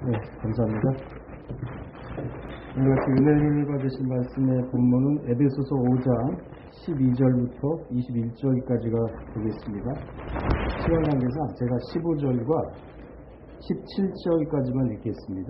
네, 감사합니다. 오늘 같이 은혜를 받으신 말씀의 본문은 에베소서 5장 12절부터 21절까지가 되겠습니다. 시간 관계상 제가 15절과 17절까지만 읽겠습니다.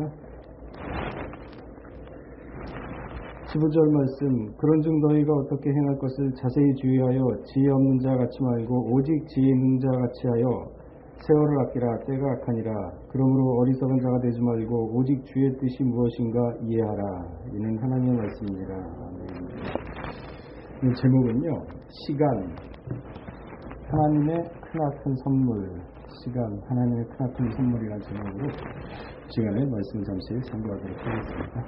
15절 말씀, 그런즉 너희가 어떻게 행할 것을 자세히 주의하여 지혜 없는 자 같이 말고 오직 지혜 있는 자 같이 하여 세월을 아끼라. 때가 악하니라. 그러므로 어리석은 자가 되지 말고 오직 주의 뜻이 무엇인가 이해하라. 이는 하나님의 말씀입니다. 이 제목은요, 시간, 하나님의 크나큰 선물, 시간, 하나님의 크나큰 선물이라는 제목으로 시간에 말씀을 잠시 상고하도록 하겠습니다.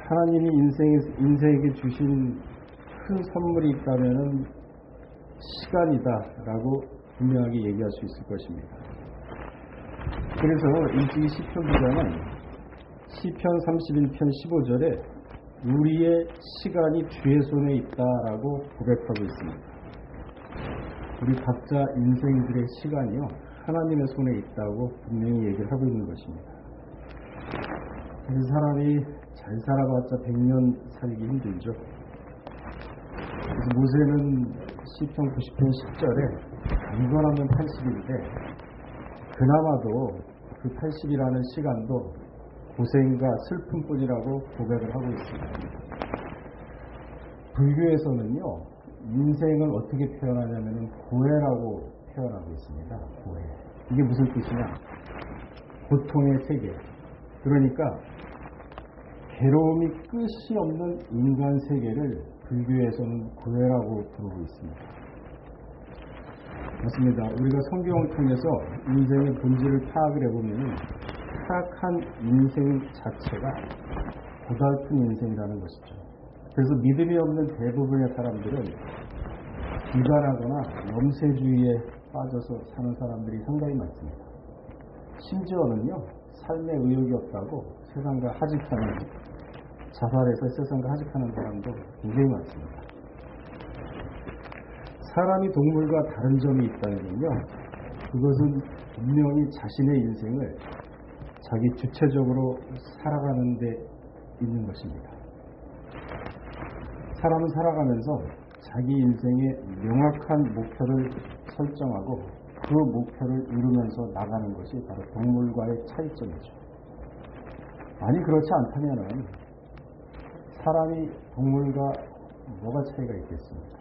하나님이 인생에게 주신 큰 선물이 있다면 시간이다라고 분명하게 얘기할 수 있을 것입니다. 그래서 일찍이 시편 기자는 시편 31편 15절에 우리의 시간이 주의 손에 있다라고 고백하고 있습니다. 우리 각자 인생들의 시간이요, 하나님의 손에 있다고 분명히 얘기를 하고 있는 것입니다. 그래서 사람이 잘 살아봤자 100년 살기 힘들죠. 그래서 모세는 시편 90편 10절에 강건하면 80인데 그나마도 그 80이라는 시간도 고생과 슬픔뿐이라고 고백을 하고 있습니다. 불교에서는요, 인생을 어떻게 표현하냐면 고해라고 표현하고 있습니다. 고해. 이게 무슨 뜻이냐? 고통의 세계. 그러니까 괴로움이 끝이 없는 인간 세계를 불교에서는 고해라고 부르고 있습니다. 맞습니다. 우리가 성경을 통해서 인생의 본질을 파악을 해보면 타락한 인생 자체가 고달픈 인생이라는 것이죠. 그래서 믿음이 없는 대부분의 사람들은 비관하거나 염세주의에 빠져서 사는 사람들이 상당히 많습니다. 심지어는요, 삶에 의욕이 없다고 세상과 하직하는, 자살해서 세상과 하직하는 사람도 굉장히 많습니다. 사람이 동물과 다른 점이 있다면요, 그것은 분명히 자신의 인생을 자기 주체적으로 살아가는 데 있는 것입니다. 사람은 살아가면서 자기 인생에 명확한 목표를 설정하고 그 목표를 이루면서 나가는 것이 바로 동물과의 차이점이죠. 아니, 그렇지 않다면은 사람이 동물과 뭐가 차이가 있겠습니까?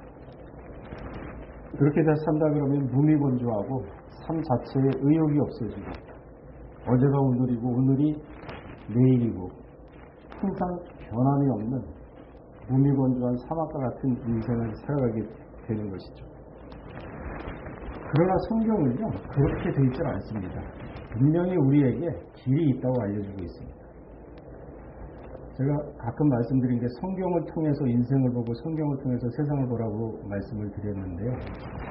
그렇게 산다 그러면 무미건조하고 삶 자체에 의욕이 없어지고 어제가 오늘이고 오늘이 내일이고 항상 변함이 없는 무미건조한 사막과 같은 인생을 살아가게 되는 것이죠. 그러나 성경은요, 그렇게 되어 있지 않습니다. 분명히 우리에게 길이 있다고 알려주고 있습니다. 제가 가끔 말씀드린 게 성경을 통해서 인생을 보고 성경을 통해서 세상을 보라고 말씀을 드렸는데요.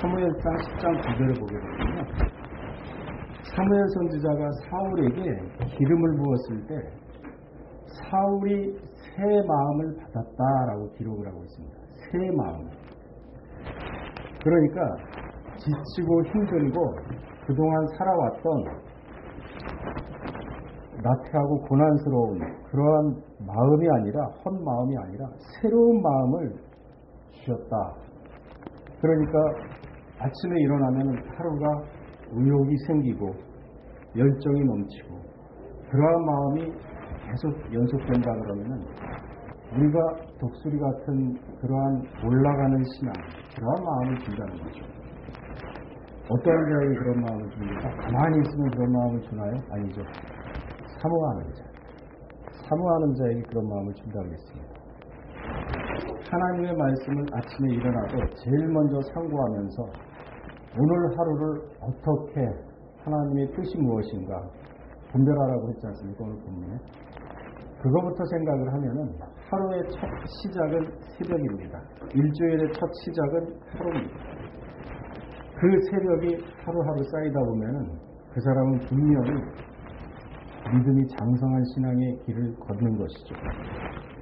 사무엘상 10장 9절을 보게 되면요, 사무엘 선지자가 사울에게 기름을 부었을 때 사울이 새 마음을 받았다라고 기록을 하고 있습니다. 새 마음. 그러니까 지치고 힘들고 그동안 살아왔던 나태하고 고난스러운 그러한 마음이 아니라, 헛 마음이 아니라 새로운 마음을 주셨다. 그러니까 아침에 일어나면 하루가 의욕이 생기고 열정이 넘치고 그러한 마음이 계속 연속된다 그러면은 우리가 독수리 같은 그러한 올라가는 신앙, 그러한 마음을 준다는 거죠. 어떤 자에게 그런 마음을 줍니까? 가만히 있으면 그런 마음을 주나요? 아니죠. 사모하는 자에게 그런 마음을 준다고 했습니다. 하나님의 말씀을 아침에 일어나서 제일 먼저 상고하면서 오늘 하루를 어떻게, 하나님의 뜻이 무엇인가 분별하라고 했지 않습니까? 오늘 본문에. 그거부터 생각을 하면은 하루의 첫 시작은 새벽입니다. 일주일의 첫 시작은 하루입니다. 그 새벽이 하루하루 쌓이다 보면은 그 사람은 분명히 믿음이 장성한 신앙의 길을 걷는 것이죠.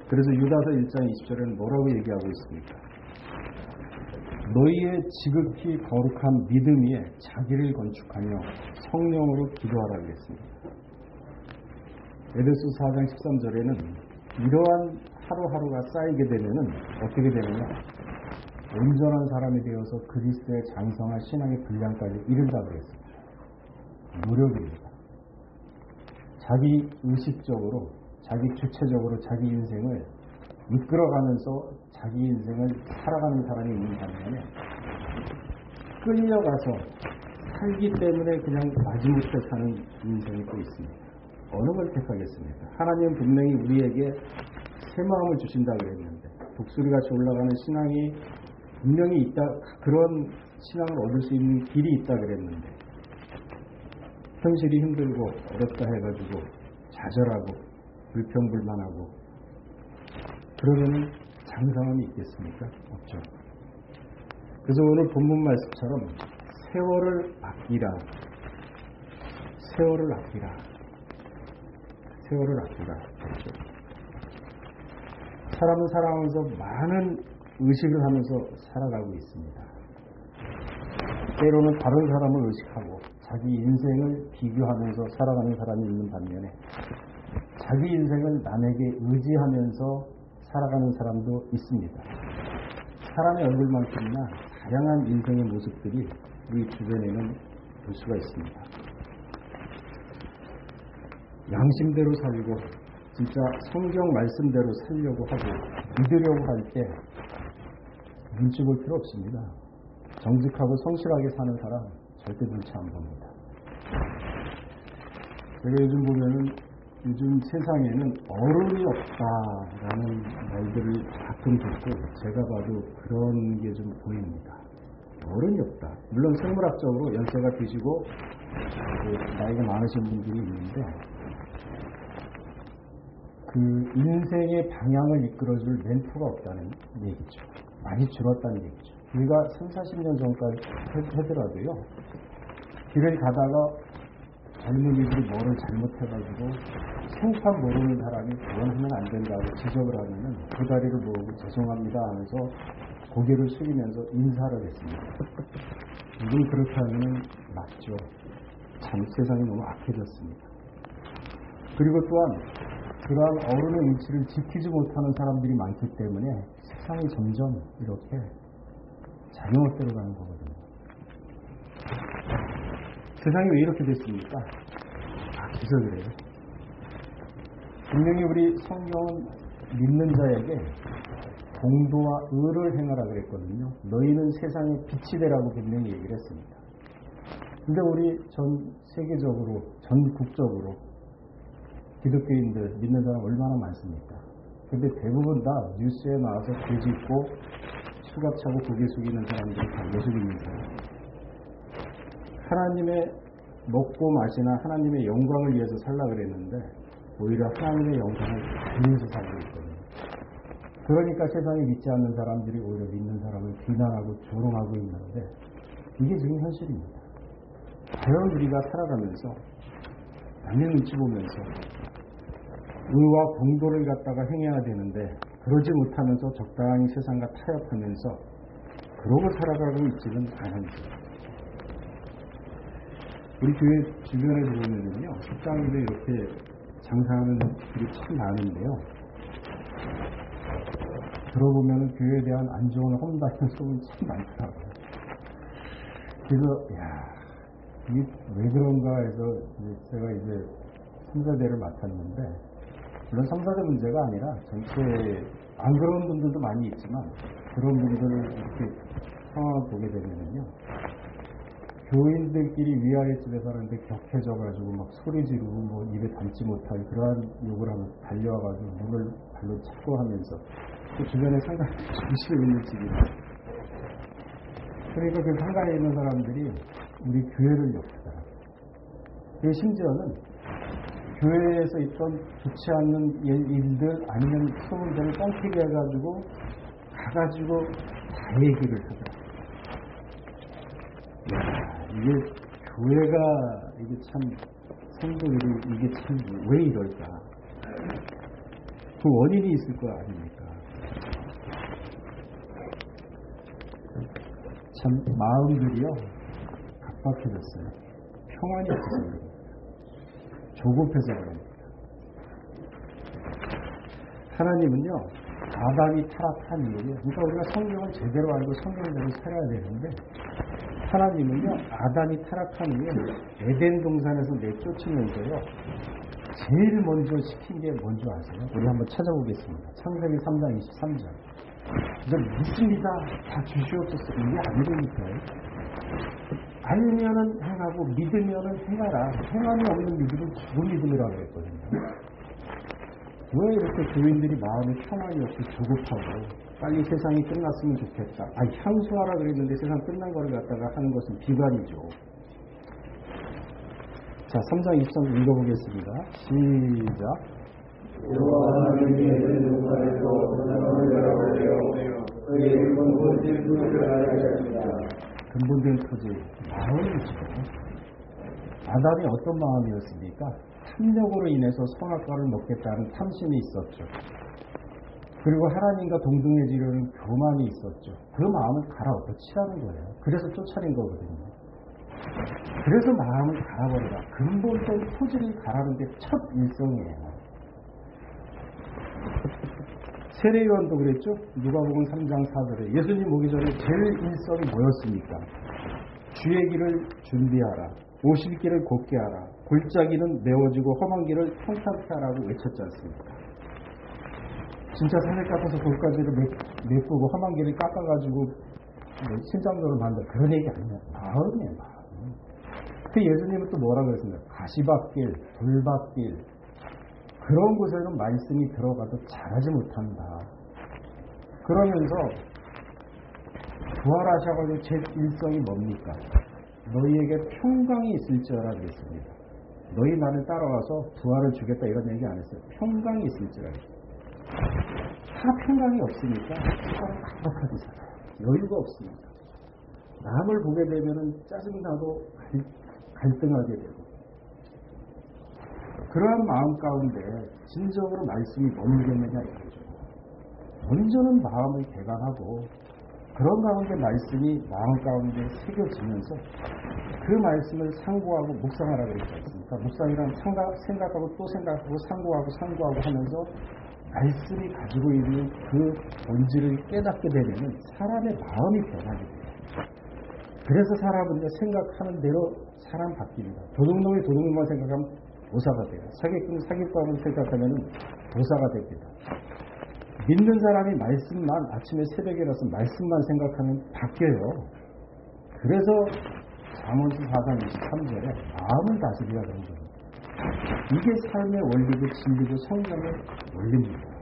그래서 유다서 1장 20절에는 뭐라고 얘기하고 있습니까? 너희의 지극히 거룩한 믿음 위에 자기를 건축하며 성령으로 기도하라 그랬습니다. 에베소 4장 13절에는 이러한 하루하루가 쌓이게 되면은 어떻게 되느냐? 온전한 사람이 되어서 그리스도의 장성한 신앙의 분량까지 이른다 그랬습니다. 노력입니다. 자기 의식적으로, 자기 주체적으로 자기 인생을 이끌어가면서 자기 인생을 살아가는 사람이 있는 반면에 끌려가서 살기 때문에 그냥 마지못해 사는 인생이 또 있습니다. 어느 걸 택하겠습니까? 하나님은 분명히 우리에게 새 마음을 주신다 그랬는데 독수리같이 올라가는 신앙이 분명히 있다, 그런 신앙을 얻을 수 있는 길이 있다 그랬는데 현실이 힘들고 어렵다 해가지고 좌절하고 불평불만하고 그러면 장성함이 있겠습니까? 없죠. 그래서 오늘 본문 말씀처럼 세월을 아끼라, 세월을 아끼라, 세월을 아끼라. 사람은 살아가면서 많은 의식을 하면서 살아가고 있습니다. 때로는 다른 사람을 의식하고 자기 인생을 비교하면서 살아가는 사람이 있는 반면에 자기 인생을 남에게 의지하면서 살아가는 사람도 있습니다. 사람의 얼굴만큼이나 다양한 인생의 모습들이 우리 주변에는 볼 수가 있습니다. 양심대로 살고 진짜 성경 말씀대로 살려고 하고 믿으려고 할 때 눈치 볼 필요 없습니다. 정직하고 성실하게 사는 사람 절대 눈치 안 봅니다. 제가 요즘 보면은 요즘 세상에는 어른이 없다라는 말들을 가끔 듣고 제가 봐도 그런 게 좀 보입니다. 어른이 없다. 물론 생물학적으로 연세가 드시고 나이가 많으신 분들이 있는데 그 인생의 방향을 이끌어줄 멘토가 없다는 얘기죠. 많이 줄었다는 얘기죠. 우리가 30, 40년 전까지 하더라도요. 길을 가다가 젊은이들이 뭐를 잘못해가지고 생판 모르는 사람이 그건 하면 안 된다고 지적을 하면은 그 다리를 모으고 죄송합니다 하면서 고개를 숙이면서 인사를 했습니다. 이건 그렇게 하면 맞죠. 참 세상이 너무 악해졌습니다. 그리고 또한 그러한 어른의 위치를 지키지 못하는 사람들이 많기 때문에 세상이 점점 이렇게 자기멋대로 가는 거거든요. 세상이 왜 이렇게 됐습니까? 그래서 그래요. 분명히 우리 성경은 믿는 자에게 공도와 의를 행하라 그랬거든요. 너희는 세상의 빛이 되라고 분명히 얘기를 했습니다. 근데 우리 전 세계적으로, 전국적으로 기독교인들 믿는 사람 얼마나 많습니까? 근데 대부분 다 뉴스에 나와서 돼지 있고 수갑 차고 고개 숙이는 사람들이 다 예수님인 사람. 하나님의 먹고 마시나 하나님의 영광을 위해서 살라 그랬는데 오히려 하나님의 영광을 달리면서 살고 있거든요. 그러니까 세상에 믿지 않는 사람들이 오히려 믿는 사람을 비난하고 조롱하고 있는데 이게 지금 현실입니다. 과연 우리가 살아가면서 남의 눈치 보면서 의와 공도를 갖다가 행해야 되는데 그러지 못하면서 적당히 세상과 타협하면서 그러고 살아가고 있지는 않은지. 우리 교회 주변에 들어오면요, 직장인들 이렇게 장사하는 분들이 참 많은데요. 들어보면 교회에 대한 안 좋은 험담의 소문이 참 많더라고요. 그래서, 이게 왜 그런가 해서 제가 이제 3사대를 맡았는데, 물론 3사대 문제가 아니라 전체, 안 그런 분들도 많이 있지만, 그런 분들을 이렇게 상황을 보게 되면요. 교인들끼리 위아래 집에 사는데 격해져가지고 막 소리 지르고 뭐 입에 담지 못할 그러한 욕을 하면서 달려와가지고 문을 발로 차고 하면서 그 주변에 상가에 중심에 있는 집이에요. 그러니까 그 상가에 있는 사람들이 우리 교회를 욕하더라고요. 그리고 심지어는 교회에서 있던 좋지 않는 일들 아니면 소문들을 뻥튀기 해가지고 가가지고 다 얘기를 하더라고요. 이게 교회가 이게 참 성도들이 이게 참 왜 이럴까? 그 원인이 있을 거 아닙니까? 참 마음들이요 각박해졌어요. 평안이 없어서 그럽니다. 조급해서 그럽니다. 하나님은요 아담이 타락한 이유요. 그러니까 우리가 성경을 제대로 알고 성경대로 살아야 되는데 하나님은요 아담이 타락한 이후에 에덴 동산에서 내쫓으면서요 제일 먼저 시킨 게 뭔지 아세요? 우리 한번 찾아보겠습니다. 창세기 3장 23절. 이제 믿습니다. 다 주시옵소서. 이게 아니니까요. 알면은 행하고 믿으면은 행하라. 행함이 없는 믿음은 죽은 믿음이라고 그랬거든요. 왜 이렇게 교인들이 마음이 평안이 없고 조급하고 빨리 세상이 끝났으면 좋겠다. 향수하라 그랬는데 세상 끝난 거를 갖다가 하는 것은 비관이죠. 자, 3장 23절 읽어보겠습니다. 시작. 여호와 하나님이 에덴 동산에서 사람을 열어버려 그의 근본된 토지를 알게 근본된 토지, 마음이죠. 아담이 어떤 마음이었습니까? 탐욕으로 인해서 선악과를 먹겠다는 탐심이 있었죠. 그리고 하나님과 동등해지려는 교만이 있었죠. 그 마음을 갈아엎어치라는 거예요. 그래서 쫓아낸 거거든요. 그래서 마음을 갈아버리라. 근본된 토지를 갈아는 게 첫 일성이에요. 세례요한도 그랬죠. 누가복음 3장 4절에 예수님 오기 전에 제일 일성이 뭐였습니까? 주의 길을 준비하라. 오실 길을 곧게 하라. 골짜기는 메워지고 험한 길을 평탄케 하라고 외쳤지 않습니까? 진짜 산을 깎아서 골짜기를 메꾸고 험한 길을 깎아가지고 신장로를 만들 그런 얘기 아니에요. 마음이에요. 마음. 그 예수님은 또 뭐라 그랬습니까? 가시밭길, 돌밭길 그런 곳에는 말씀이 들어가도 잘하지 못한다. 그러면서 부활하셔가지고 제 일성이 뭡니까? 너희에게 평강이 있을지어라 그랬습니다. 너희 나를 따라와서 부활을 주겠다 이런 얘기 안 했어요. 평강이 있을지어라. 다 평강이 없으니까 사람이 각박하게 살아요. 여유가 없습니다. 남을 보게 되면 짜증나도 갈등하게 되고 그러한 마음 가운데 진정으로 말씀이 머물겠느냐 이거죠. 먼저는 마음을 개방하고 그런 가운데 말씀이 마음 가운데 새겨지면서 그 말씀을 상고하고 묵상하라고 그랬지 않습니까? 묵상이란 생각하고 또 생각하고 상고하고 하면서 말씀이 가지고 있는 그 본질을 깨닫게 되면 사람의 마음이 변하게 돼요. 그래서 사람은 생각하는 대로 사람 바뀝니다. 도둑놈이 도둑놈만 생각하면 도사가 돼요. 사기꾼을 생각하면 도사가 됩니다. 믿는 사람이 말씀만 아침에 새벽에 일어나서 말씀만 생각하면 바뀌어요. 그래서 잠언서 4장 23절에 마음을 다스리라 그런 겁니다. 이게 삶의 원리고 진리고 성경의 원리입니다.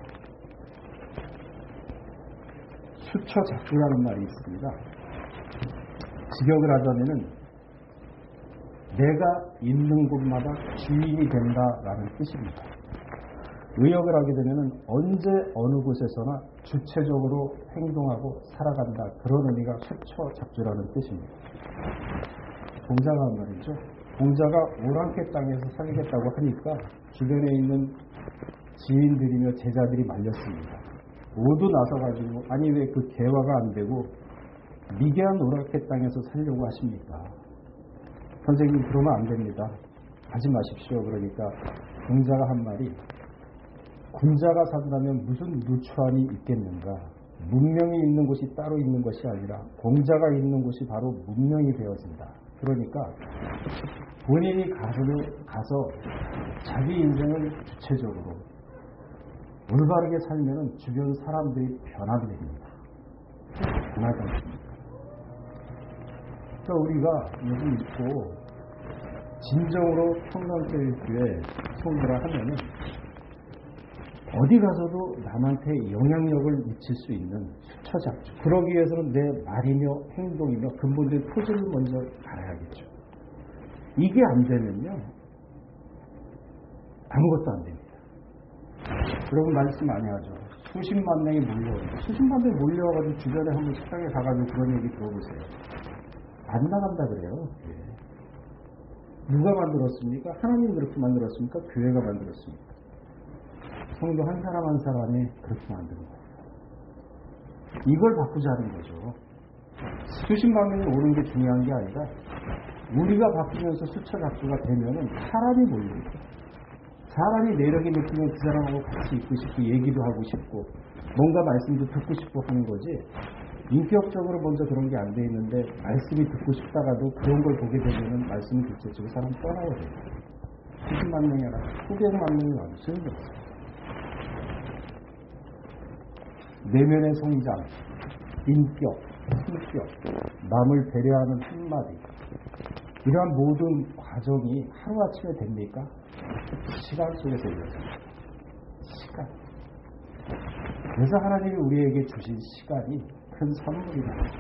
수처작주라는 말이 있습니다. 직역을 하자면은 내가 있는 곳마다 주인이 된다라는 뜻입니다. 의역을 하게 되면 언제 어느 곳에서나 주체적으로 행동하고 살아간다. 그런 의미가 수처작주라는 뜻입니다. 공자가 한 말이죠. 공자가 오랑캐 땅에서 살겠다고 하니까 주변에 있는 지인들이며 제자들이 말렸습니다. 모두 나서가지고 아니 왜 그 개화가 안 되고 미개한 오랑캐 땅에서 살려고 하십니까? 선생님 그러면 안 됩니다. 하지 마십시오. 그러니까 공자가 한 말이 군자가 산다면 무슨 누추함이 있겠는가. 문명이 있는 곳이 따로 있는 것이 아니라 공자가 있는 곳이 바로 문명이 되어진다. 그러니까 본인이 가서 자기 인생을 주체적으로 올바르게 살면 주변 사람들이 변하게 됩니다. 변하지 않습니까? 그러니까 우리가 요즘 있고 진정으로 평강교회 성도라 하면은 어디 가서도 남한테 영향력을 미칠 수 있는 수처작주. 그러기 위해서는 내 말이며 행동이며 근본된 토지를 먼저 알아야겠죠. 이게 안 되면요 아무것도 안 됩니다. 여러분 말씀 많이 하죠. 수십만 명이 몰려오는데 수십만 명이 몰려와가지고 주변에 한번 식당에 가가지고 그런 얘기 들어보세요. 안 나간다 그래요. 누가 만들었습니까? 하나님이 그렇게 만들었습니까? 교회가 만들었습니까? 성도 한 사람 한 사람이 그렇게 만드는 거예요. 이걸 바꾸자는 거죠. 수십만 명이 오는 게 중요한 게 아니라 우리가 바뀌면서 수차 작수가 되면은 사람이 몰립니다. 사람이 매력이 느끼면 그 사람하고 같이 있고 싶고 얘기도 하고 싶고 뭔가 말씀도 듣고 싶고 하는 거지. 인격적으로 먼저 그런 게 안 돼 있는데 말씀이 듣고 싶다가도 그런 걸 보게 되면은 말씀을 둘째치고 사람 떠나야 돼요. 수십만 명이 아니라 수백만 명이 와도 소용없어요. 내면의 성장, 인격, 성격, 남을 배려하는 한마디, 이러한 모든 과정이 하루아침에 됩니까? 시간 속에서 이루어집니다. 시간. 그래서 하나님이 우리에게 주신 시간이 큰 선물이라는 거죠.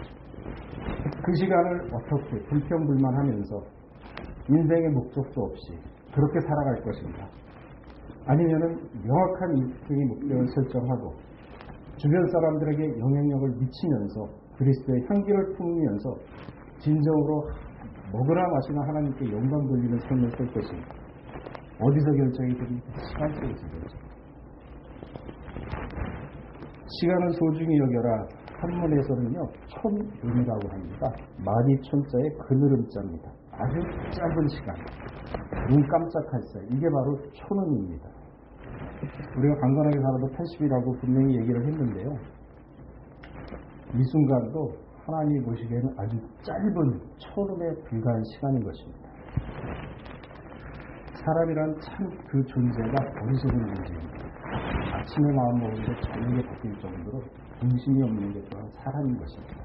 그 시간을 어떻게 불평불만하면서 인생의 목적도 없이 그렇게 살아갈 것인가? 아니면은 명확한 인생의 목표를 설정하고 주변 사람들에게 영향력을 미치면서 그리스도의 향기를 품으면서 진정으로 먹으나 마시나 하나님께 영광 돌리는 삶을 살 것인가? 어디서 결정이 됩니까? 시간 속에서 결정. 시간은 소중히 여겨라. 한문에서는요, 촌음이라고 합니다. 많이 촌자에 그늘음자입니다. 아주 짧은 시간, 눈 깜짝할 사이, 이게 바로 촌음입니다. 우리가 강건하게 살아도 80이라고 분명히 얘기를 했는데요, 이 순간도 하나님이 보시기에는 아주 짧은 촌음에 불과한 시간인 것입니다. 사람이란 참 그 존재가 어리석은 존재입니다. 아침에 마음 먹으면서 저녁에 바뀔 정도로 중심이 없는 게 또한 사람인 것입니다.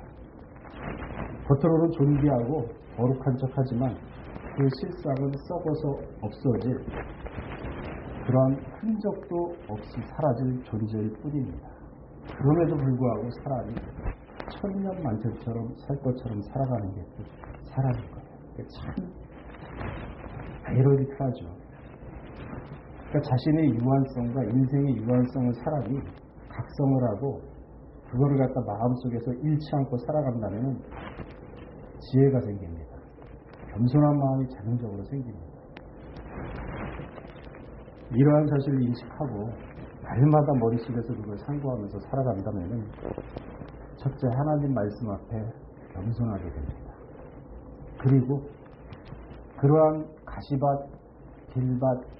겉으로는 존귀하고 거룩한 척하지만 그 실상은 썩어서 없어질 그러한 흔적도 없이 사라질 존재일 뿐입니다. 그럼에도 불구하고 사람이 천년 만년처럼 살 것처럼 살아가는 게 사람인 거예요. 참 아이러니하죠. 그러니까 자신의 유한성과 인생의 유한성을 사람이 각성을 하고 그거를 갖다 마음속에서 잃지 않고 살아간다면 지혜가 생깁니다. 겸손한 마음이 자동적으로 생깁니다. 이러한 사실을 인식하고 날마다 머릿속에서 그걸 상고하면서 살아간다면 첫째, 하나님 말씀 앞에 겸손하게 됩니다. 그리고 그러한 가시밭, 길밭,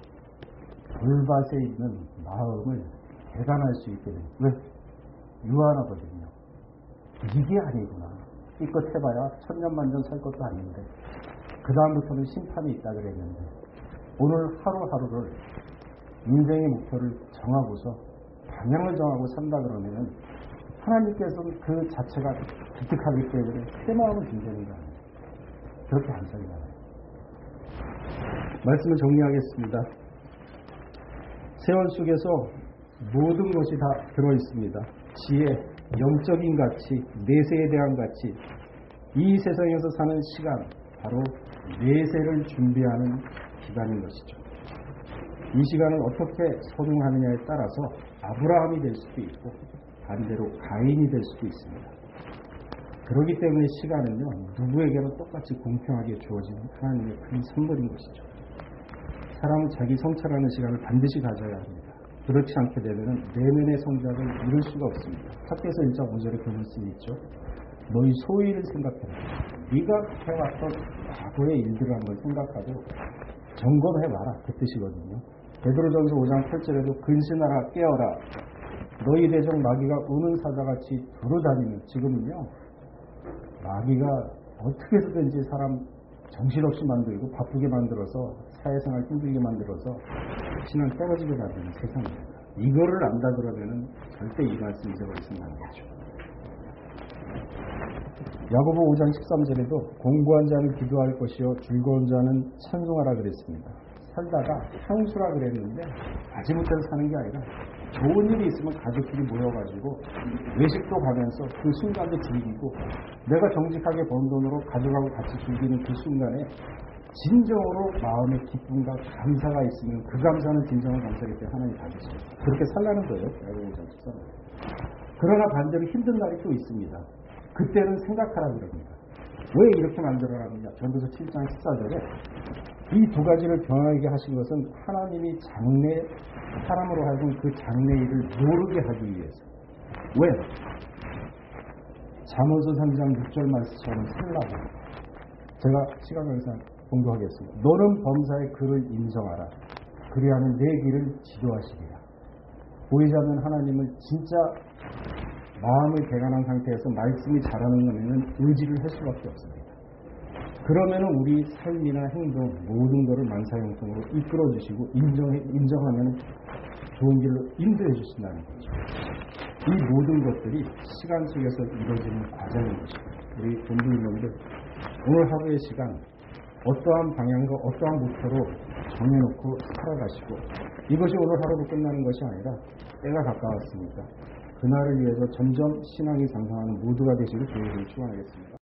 돌밭에 있는 마음을 개간할 수 있게 됩니다. 왜? 유한하거든요. 이게 아니구나. 이껏 해봐야 천년만년 살 것도 아닌데 그 다음부터는 심판이 있다 그랬는데 오늘 하루하루를 인생의 목표를 정하고서 방향을 정하고 산다 그러면 하나님께서는 그 자체가 기특하기 때문에 새 마음을 준다는 거 아니에요. 그렇게 안 살잖아요. 말씀을 정리하겠습니다. 세월 속에서 모든 것이 다 들어있습니다. 지혜, 영적인 가치, 내세에 대한 가치, 이 세상에서 사는 시간, 바로 내세를 준비하는 기간인 것이죠. 이 시간을 어떻게 소중하느냐에 따라서 아브라함이 될 수도 있고 반대로 가인이 될 수도 있습니다. 그렇기 때문에 시간은요, 누구에게나 똑같이 공평하게 주어지는 하나님의 큰 선물인 것이죠. 사람은 자기 성찰하는 시간을 반드시 가져야 합니다. 그렇지 않게 되면 내면의 성장을 이룰 수가 없습니다. 학교에서 1장 5절에 그런 말씀이 있죠. 너희 소위를 생각해라. 네가 해왔던 과거의 일들을 한번 생각하고 점검해봐라. 그 뜻이거든요. 베드로전서 5장 8절에도 근신하라 깨어라. 너희 대적 마귀가 우는 사자같이 두루다니는, 지금은요 마귀가 어떻게 해서든지 사람 정신없이 만들고 바쁘게 만들어서 사회생활 힘들게 만들어서 신앙 떨어지게 만드는 세상입니다. 이거를 안다 그러면은 절대 이 말씀 잊어버리시면 안 되죠. 야고보 5장 13절에도 공부한 자는 기도할 것이요 즐거운 자는 찬송하라 그랬습니다. 살다가 향수라 그랬는데 아지못해서 사는 게 아니라 좋은 일이 있으면 가족끼리 모여가지고 외식도 가면서 그 순간도 즐기고 내가 정직하게 번 돈으로 가족하고 같이 즐기는 그 순간에 진정으로 마음의 기쁨과 감사가 있으면 그 감사는 진정한 감사이기 때문에 하나님 받으시죠. 그렇게 살라는 거예요. 그러나 반대로 힘든 날이 또 있습니다. 그때는 생각하라 그럽니다. 왜 이렇게 만들어놨느냐. 전도서 7장 14절에 이 두 가지를 변하게 하신 것은 하나님이 장래, 사람으로 하여금 그 장래 일을 모르게 하기 위해서. 왜? 잠언서 3장 6절 말씀처럼 살라고 제가 시간 관계상 공부하겠습니다. 너는 범사의 그를 인정하라. 그리하면 내 길을 지도하시리라. 보이지 않는 하나님을 진짜 마음을 개간한 상태에서 말씀이 자라는 것에는 의지를 할 수밖에 없습니다. 그러면 우리 삶이나 행동 모든 것을 만사형통으로 이끌어 주시고 인정하면 좋은 길로 인도해 주신다는 거죠. 이 모든 것들이 시간 속에서 이루어지는 과정인 것입니다. 우리 동부인원들 오늘 하루의 시간 어떠한 방향과 어떠한 목표로 정해놓고 살아가시고 이것이 오늘 하루로 끝나는 것이 아니라 때가 가까웠으니까 그날을 위해서 점점 신앙이 상승하는 모두가 되시길 주님으로 축원하겠습니다.